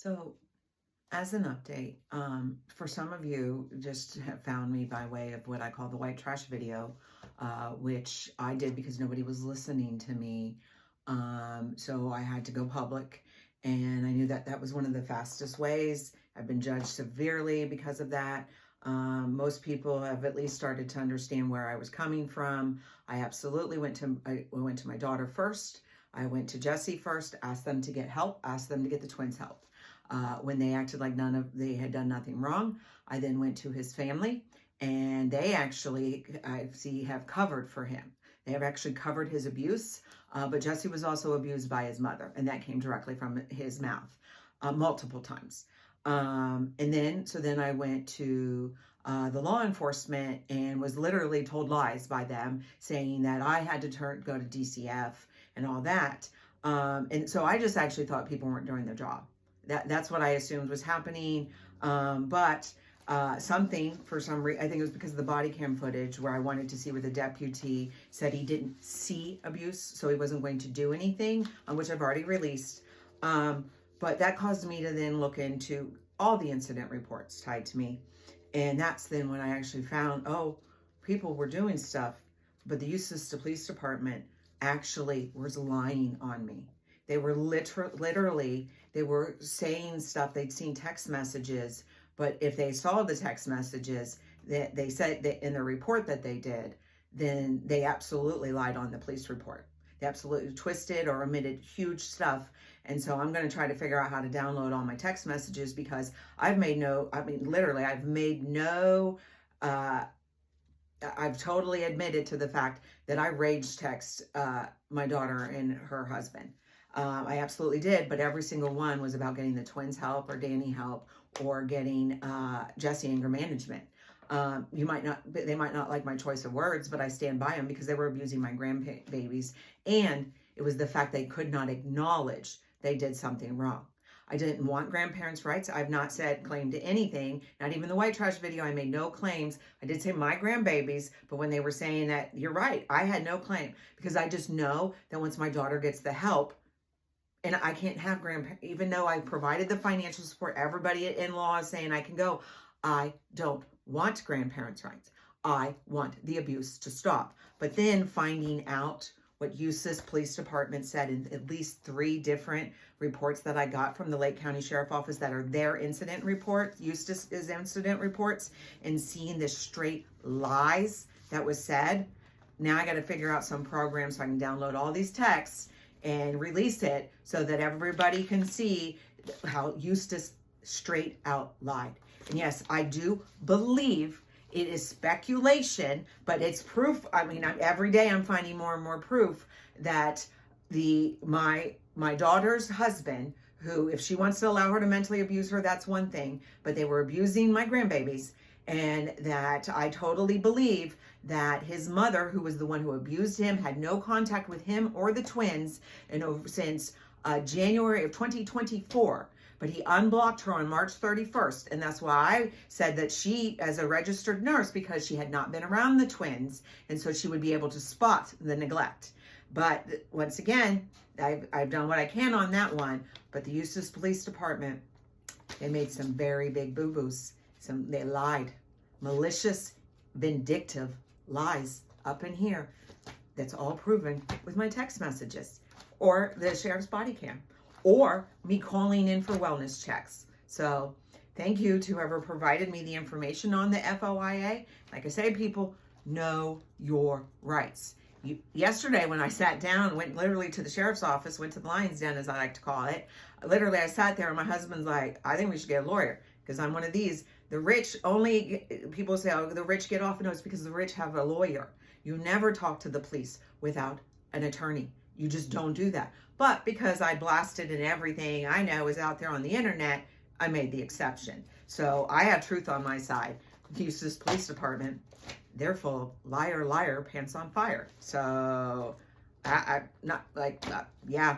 So, as an update, for some of you just have found me by way of what I call the white trash video, which I did because nobody was listening to me. So I had to go public, and I knew that that was one of the fastest ways. I've been judged severely because of that. Most people have at least started to understand where I was coming from. I absolutely I went to my daughter first. I went to Jesse first, asked them to get help, asked them to get the twins help. When they acted like they had done nothing wrong, I then went to his family, and they actually, I see, have covered for him. They have actually covered his abuse, but Jesse was also abused by his mother, and that came directly from his mouth multiple times. So then I went to the law enforcement and was literally told lies by them, saying that I had to go to DCF and all that. And so I just actually thought people weren't doing their job. That's what I assumed was happening. But something, for some reason, I think it was because of the body cam footage where I wanted to see where the deputy said he didn't see abuse, so he wasn't going to do anything, which I've already released. But that caused me to then look into all the incident reports tied to me. And that's then when I actually found, oh, people were doing stuff, but the Eustis Police Department actually was lying on me. They were literally, they were saying stuff. They'd seen text messages, but if they saw the text messages that they said that in the report that they did, then they absolutely lied on the police report. They absolutely twisted or omitted huge stuff. And so I'm going to try to figure out how to download all my text messages, because I've made no, I mean, literally, I've made no, I've totally admitted to the fact that I rage text my daughter and her husband. I absolutely did, but every single one was about getting the twins help or Danny help or getting Jesse anger management. They might not like my choice of words, but I stand by them because they were abusing my grandbabies. And it was the fact they could not acknowledge they did something wrong. I didn't want grandparents' rights. I've not claim to anything, not even the white trash video. I made no claims. I did say my grandbabies, but when they were saying that, you're right, I had no claim, because I just know that once my daughter gets the help, and I can't have grandparents, even though I provided the financial support, everybody in law is saying I can go. I don't want grandparents' rights. I want the abuse to stop. But then finding out what Eustis Police Department said in at least 3 different reports that I got from the Lake County Sheriff Office that are their incident reports, Eustis's incident reports, and seeing the straight lies that was said. Now I got to figure out some program so I can download all these texts and release it so that everybody can see how Eustis straight out lied. And yes, I do believe it is speculation, but it's proof. I mean, every day I'm finding more and more proof that my daughter's husband, who, if she wants to allow her to mentally abuse her, that's one thing, but they were abusing my grandbabies. And that I totally believe that his mother, who was the one who abused him, had no contact with him or the twins since January of 2024. But he unblocked her on March 31st. And that's why I said that she, as a registered nurse, because she had not been around the twins, and so she would be able to spot the neglect. But once again, I've done what I can on that one. But the Eustis Police Department, they made some very big boo-boos. They lied. Malicious, vindictive lies up in here. That's all proven with my text messages or the sheriff's body cam or me calling in for wellness checks. So thank you to whoever provided me the information on the FOIA. Like I say, people, know your rights. Yesterday, when I sat down, went literally to the sheriff's office, went to the lion's den, as I like to call it. Literally, I sat there and my husband's like, I think we should get a lawyer, because I'm one of these. The rich only, people say, oh, the rich get off. No, it's because the rich have a lawyer. You never talk to the police without an attorney. You just don't do that. But because I blasted and everything I know is out there on the internet, I made the exception. So I have truth on my side. The Eustis Police Department, they're full of liar, liar, pants on fire. So yeah.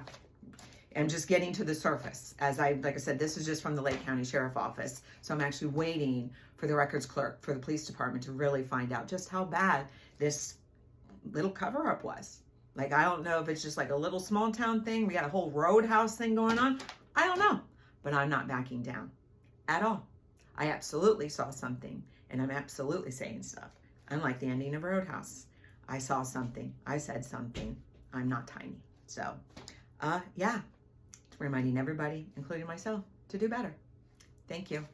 I'm just getting to the surface. Like I said, this is just from the Lake County Sheriff Office. So I'm actually waiting for the records clerk for the police department to really find out just how bad this little cover-up was. Like, I don't know if it's just like a little small town thing. We got a whole roadhouse thing going on. I don't know. but I'm not backing down at all. I absolutely saw something, and I'm absolutely saying stuff. Unlike the ending of Roadhouse, I saw something, I said something. I'm not tiny. So, yeah, reminding everybody, including myself, to do better. Thank you.